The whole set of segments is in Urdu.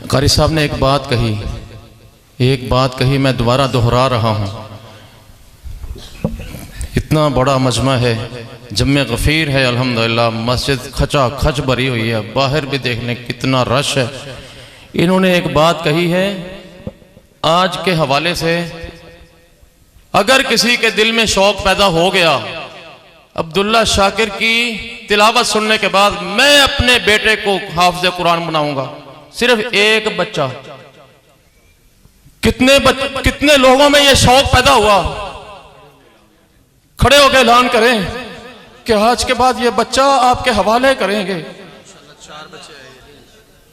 قاری صاحب نے ایک بات کہی میں دوبارہ دہرا رہا ہوں. اتنا بڑا مجمع ہے، جمع غفیر ہے الحمدللہ، مسجد کھچا کھچ بھری ہوئی ہے، باہر بھی دیکھنے کتنا رش ہے. انہوں نے ایک بات کہی ہے آج کے حوالے سے، اگر کسی کے دل میں شوق پیدا ہو گیا عبداللہ شاکر کی تلاوت سننے کے بعد میں اپنے بیٹے کو حافظ قرآن بناؤں گا. صرف ایک بچہ. کتنے لوگوں میں یہ شوق پیدا ہوا؟ کھڑے ہو کے اعلان کریں کہ آج کے بعد یہ بچہ آپ کے حوالے کریں گے.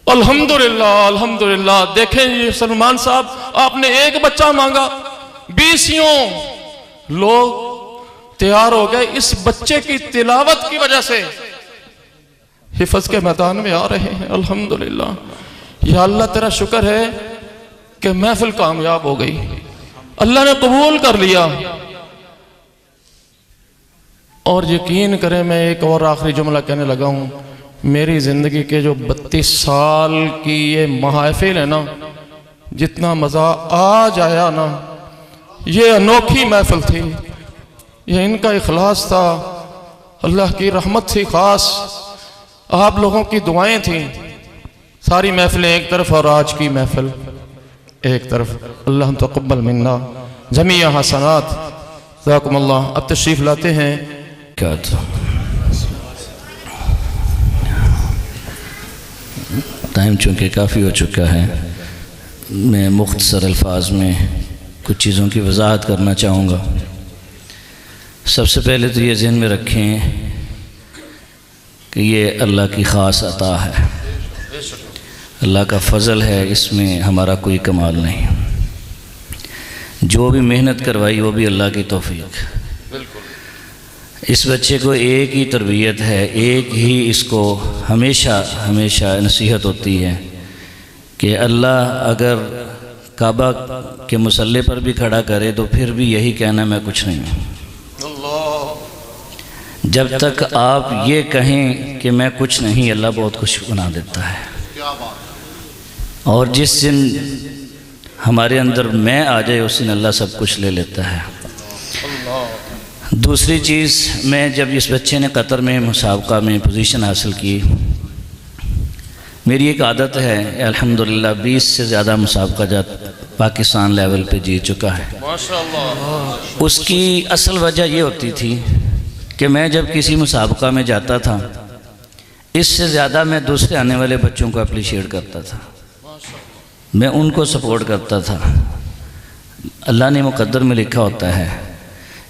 الحمدللہ الحمدللہ. دیکھیں یہ سلمان صاحب، آپ نے ایک بچہ مانگا، 20 لوگ تیار ہو گئے اس بچے کی تلاوت کی وجہ سے حفظ کے میدان میں آ رہے ہیں. الحمدللہ. یا اللہ تیرا شکر ہے کہ محفل کامیاب ہو گئی، اللہ نے قبول کر لیا. اور یقین کریں، میں ایک اور آخری جملہ کہنے لگا ہوں، میری زندگی کے جو 32 سال کی یہ محافل ہے نا، جتنا مزہ آج آیا نا، یہ انوکھی محفل تھی. یہ ان کا اخلاص تھا، اللہ کی رحمت تھی خاص، آپ لوگوں کی دعائیں تھیں. ساری محفلیں ایک طرف اور آج کی محفل ایک طرف. اللہ تقبل منا جمیع حسنات. جزاکم اللہ. اب تشریف لاتے ہیں. ٹائم چونکہ کافی ہو چکا ہے، میں مختصر الفاظ میں کچھ چیزوں کی وضاحت کرنا چاہوں گا. سب سے پہلے تو یہ ذہن میں رکھیں کہ یہ اللہ کی خاص عطا ہے، اللہ کا فضل ہے، اس میں ہمارا کوئی کمال نہیں. جو بھی محنت کروائی وہ بھی اللہ کی توفیق. اس بچے کو ایک ہی تربیت ہے، ایک ہی اس کو ہمیشہ نصیحت ہوتی ہے کہ اللہ اگر کعبہ کے مصلی پر بھی کھڑا کرے تو پھر بھی یہی کہنا میں کچھ نہیں ہوں. جب تک آپ یہ کہیں کہ میں کچھ نہیں، اللہ بہت کچھ بنا دیتا ہے. اور جس دن ہمارے اندر میں آ جائے اس دن اللہ سب کچھ لے لیتا ہے. دوسری چیز، میں جب اس بچے نے قطر میں مسابقہ میں پوزیشن حاصل کی، میری ایک عادت ہے الحمدللہ 20 سے زیادہ مسابقہ جات پاکستان لیول پہ جیت چکا ہے. اس کی اصل وجہ یہ ہوتی تھی کہ میں جب کسی مسابقہ میں جاتا تھا، اس سے زیادہ میں دوسرے آنے والے بچوں کو اپریشیٹ کرتا تھا، میں ان کو سپورٹ کرتا تھا. اللہ نے مقدر میں لکھا ہوتا ہے.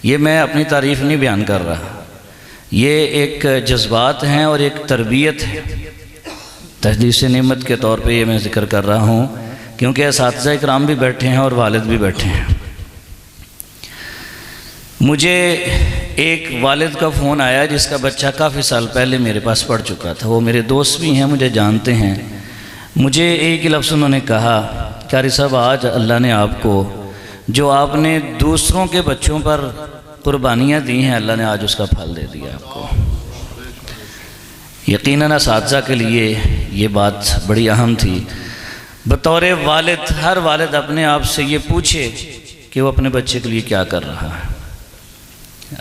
یہ میں اپنی تعریف نہیں بیان کر رہا، یہ ایک جذبات ہیں اور ایک تربیت ہے. تحدیث نعمت کے طور پہ یہ میں ذکر کر رہا ہوں کیونکہ اساتذہ اکرام بھی بیٹھے ہیں اور والد بھی بیٹھے ہیں. مجھے ایک والد کا فون آیا جس کا بچہ کافی سال پہلے میرے پاس پڑھ چکا تھا. وہ میرے دوست بھی ہیں، مجھے جانتے ہیں. مجھے ایک ہی لفظ انہوں نے کہا، قاری صاحب آج اللہ نے آپ کو جو آپ نے دوسروں کے بچوں پر قربانیاں دی ہیں، اللہ نے آج اس کا پھل دے دیا آپ کو. یقیناً اساتذہ کے لیے یہ بات بڑی اہم تھی. بطور والد، ہر والد اپنے آپ سے یہ پوچھے کہ وہ اپنے بچے کے لیے کیا کر رہا ہے.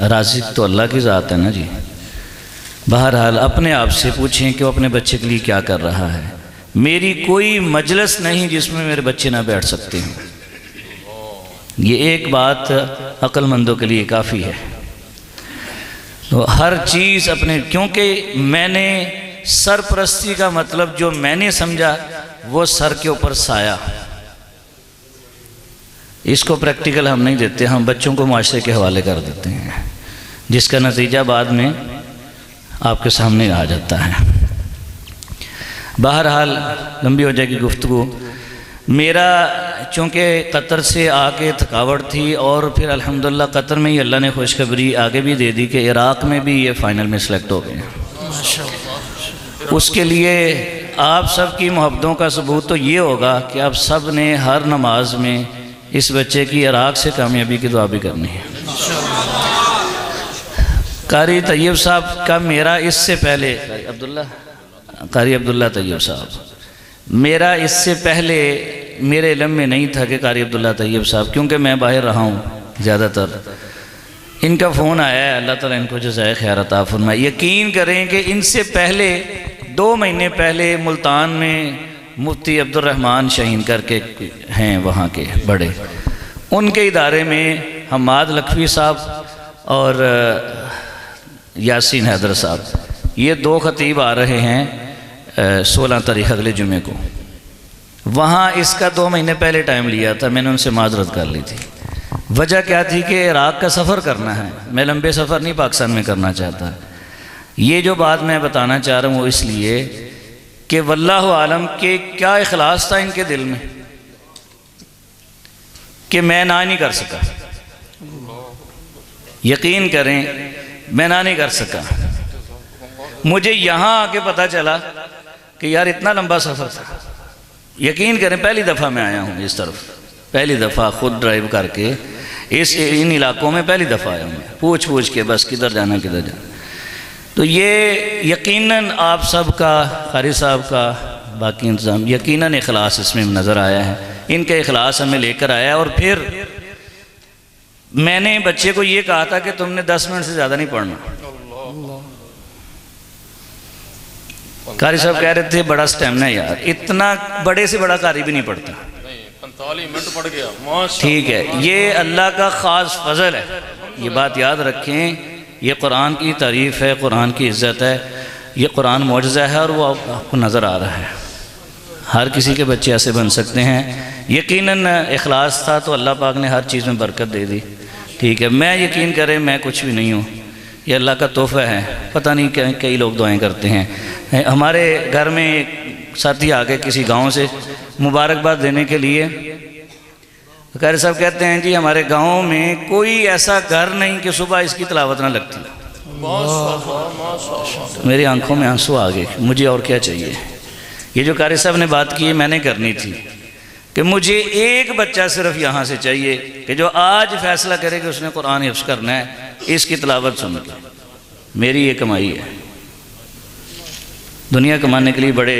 رازق تو اللہ کی ذات ہے نا جی. بہرحال اپنے آپ سے پوچھیں کہ وہ اپنے بچے کے لیے کیا کر رہا ہے. میری کوئی مجلس نہیں جس میں میرے بچے نہ بیٹھ سکتے ہیں. یہ ایک بات عقل مندوں کے لیے کافی ہے. تو ہر چیز اپنے، کیونکہ میں نے سرپرستی کا مطلب جو میں نے سمجھا وہ سر کے اوپر سایہ. اس کو پریکٹیکل ہم نہیں دیتے، ہم بچوں کو معاشرے کے حوالے کر دیتے ہیں، جس کا نتیجہ بعد میں آپ کے سامنے آ جاتا ہے. بہرحال لمبی ہو جائے گی گفتگو. میرا چونکہ قطر سے آ کے تھکاوٹ تھی اور پھر الحمدللہ قطر میں ہی اللہ نے خوشخبری آگے بھی دے دی کہ عراق میں بھی یہ فائنل میں سلیکٹ ہو گئے. اس کے لیے آپ سب کی محبتوں کا ثبوت تو یہ ہوگا کہ آپ سب نے ہر نماز میں اس بچے کی عراق سے کامیابی کی دعا بھی کرنی ہے. قاری طیب صاحب کا میرا اس سے پہلے قاری عبداللہ طیب صاحب میرا اس سے پہلے میرے علم میں نہیں تھا کہ قاری عبداللہ طیب صاحب، کیونکہ میں باہر رہا ہوں زیادہ تر، ان کا فون آیا ہے، اللہ تعالیٰ ان کو جزائے خیر عطا فرمائے۔ یقین کریں کہ ان سے پہلے 2 مہینے پہلے ملتان میں مفتی عبد الرحمن شاہین کر کے ہیں وہاں کے بڑے، ان کے ادارے میں حماد لکھوی صاحب اور یاسین حیدر صاحب، یہ 2 خطیب آ رہے ہیں 16 تاریخ اگلے جمعے کو۔ وہاں اس کا 2 مہینے پہلے ٹائم لیا تھا، میں نے ان سے معذرت کر لی تھی۔ وجہ کیا تھی کہ عراق کا سفر کرنا ہے، میں لمبے سفر نہیں پاکستان میں کرنا چاہتا۔ یہ جو بات میں بتانا چاہ رہا ہوں وہ اس لیے کہ واللہ عالم کہ کیا اخلاص تھا ان کے دل میں کہ میں نہ نہیں کر سکا۔ یقین کریں میں نہ نہیں کر سکا۔ مجھے یہاں آ کے پتہ چلا کہ یار اتنا لمبا سفر تھا۔ یقین کریں پہلی دفعہ میں آیا ہوں اس طرف، پہلی دفعہ خود ڈرائیو کر کے ان علاقوں میں پہلی دفعہ آیا ہوں، پوچھ کے بس کدھر جانا کدھر جانا۔ تو یہ یقیناً آپ سب کا، قاری صاحب کا، باقی انتظام، یقیناً اخلاص اس میں نظر آیا ہے۔ ان کا اخلاص ہمیں لے کر آیا۔ اور پھر میں نے بچے کو یہ کہا تھا کہ تم نے 10 منٹ سے زیادہ نہیں پڑھنا۔ قاری صاحب کہہ رہے تھے بڑا سٹیمنا ہے یار، اتنا بڑے سے بڑا قاری بھی نہیں پڑھتا۔ 45 منٹ پڑھ گیا، ٹھیک ہے، یہ اللہ کا خاص فضل ہے، یہ بات یاد رکھیں۔ یہ قرآن کی تعریف ہے، قرآن کی عزت ہے، یہ قرآن معجزہ ہے اور وہ آپ کو نظر آ رہا ہے۔ ہر کسی کے بچے ایسے بن سکتے ہیں۔ یقیناً اخلاص تھا تو اللہ پاک نے ہر چیز میں برکت دے دی۔ ٹھیک ہے، میں یقین کریں میں کچھ بھی نہیں ہوں، یہ اللہ کا تحفہ ہے۔ پتہ نہیں کئی لوگ دعائیں کرتے ہیں۔ ہمارے گھر میں ایک ساتھی آ گئے کسی گاؤں سے مبارکباد دینے کے لیے۔ قاری صاحب کہتے ہیں جی ہمارے گاؤں میں کوئی ایسا گھر نہیں کہ صبح اس کی تلاوت نہ لگتی۔ میری آنکھوں میں آنسو آ گئے، مجھے اور کیا چاہیے۔ یہ جو قاری صاحب نے بات کی ہے میں نے کرنی تھی کہ مجھے ایک بچہ صرف یہاں سے چاہیے کہ جو آج فیصلہ کرے کہ اس نے قرآن حفظ کرنا ہے، اس کی تلاوت سن کے۔ میری یہ کمائی ہے۔ دنیا کمانے کے لیے بڑے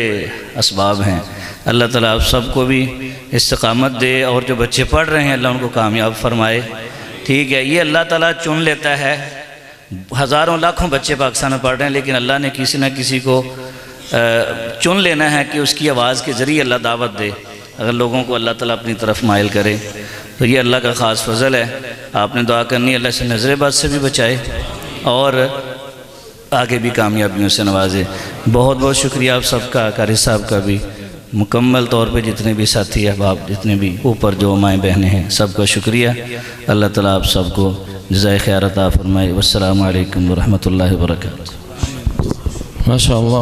اسباب ہیں، اللہ تعالیٰ آپ سب کو بھی استقامت دے، اور جو بچے پڑھ رہے ہیں اللہ ان کو کامیاب فرمائے۔ ٹھیک ہے، یہ اللہ تعالیٰ چن لیتا ہے۔ ہزاروں لاکھوں بچے پاکستان میں پڑھ رہے ہیں، لیکن اللہ نے کسی نہ کسی کو چن لینا ہے کہ اس کی آواز کے ذریعے اللہ دعوت دے۔ اگر لوگوں کو اللہ تعالیٰ اپنی طرف مائل کرے تو یہ اللہ کا خاص فضل ہے۔ آپ نے دعا کرنی ہے اللہ سے نظر بد سے بھی بچائے اور آگے بھی کامیابیوں سے نوازے۔ بہت بہت شکریہ آپ سب کا، قاری صاحب کا بھی، مکمل طور پہ جتنے بھی ساتھی احباب، جتنے بھی اوپر جو مائیں بہنیں ہیں، سب کا شکریہ۔ اللہ تعالیٰ آپ سب کو جزائے خیر عطا فرمائے۔ والسلام علیکم ورحمۃ اللہ وبرکاتہ۔ ماشاء اللہ۔